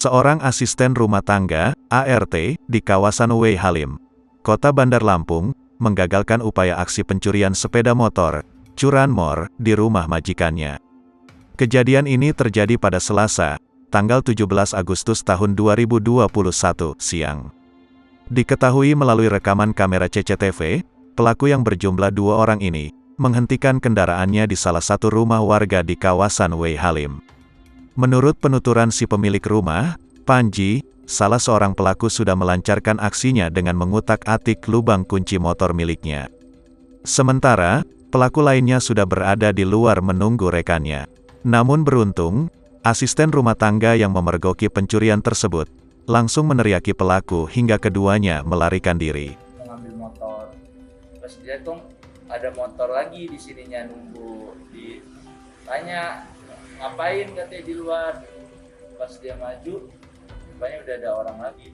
Seorang asisten rumah tangga, ART, di kawasan Wei Halim, Kota Bandar Lampung, menggagalkan upaya aksi pencurian sepeda motor, curanmor, di rumah majikannya. Kejadian ini terjadi pada Selasa, tanggal 17 Agustus tahun 2021, siang. Diketahui melalui rekaman kamera CCTV, pelaku yang berjumlah 2 orang ini, menghentikan kendaraannya di salah satu rumah warga di kawasan Wei Halim. Menurut penuturan si pemilik rumah, Panji, salah seorang pelaku sudah melancarkan aksinya dengan mengutak-atik lubang kunci motor miliknya. Sementara, pelaku lainnya sudah berada di luar menunggu rekannya. Namun beruntung, asisten rumah tangga yang memergoki pencurian tersebut, langsung meneriaki pelaku hingga keduanya melarikan diri. Mengambil motor, terus dia tuh ada motor lagi di sininya nunggu, ditanya ngapain katanya di luar, pas dia maju rupanya udah ada orang lagi.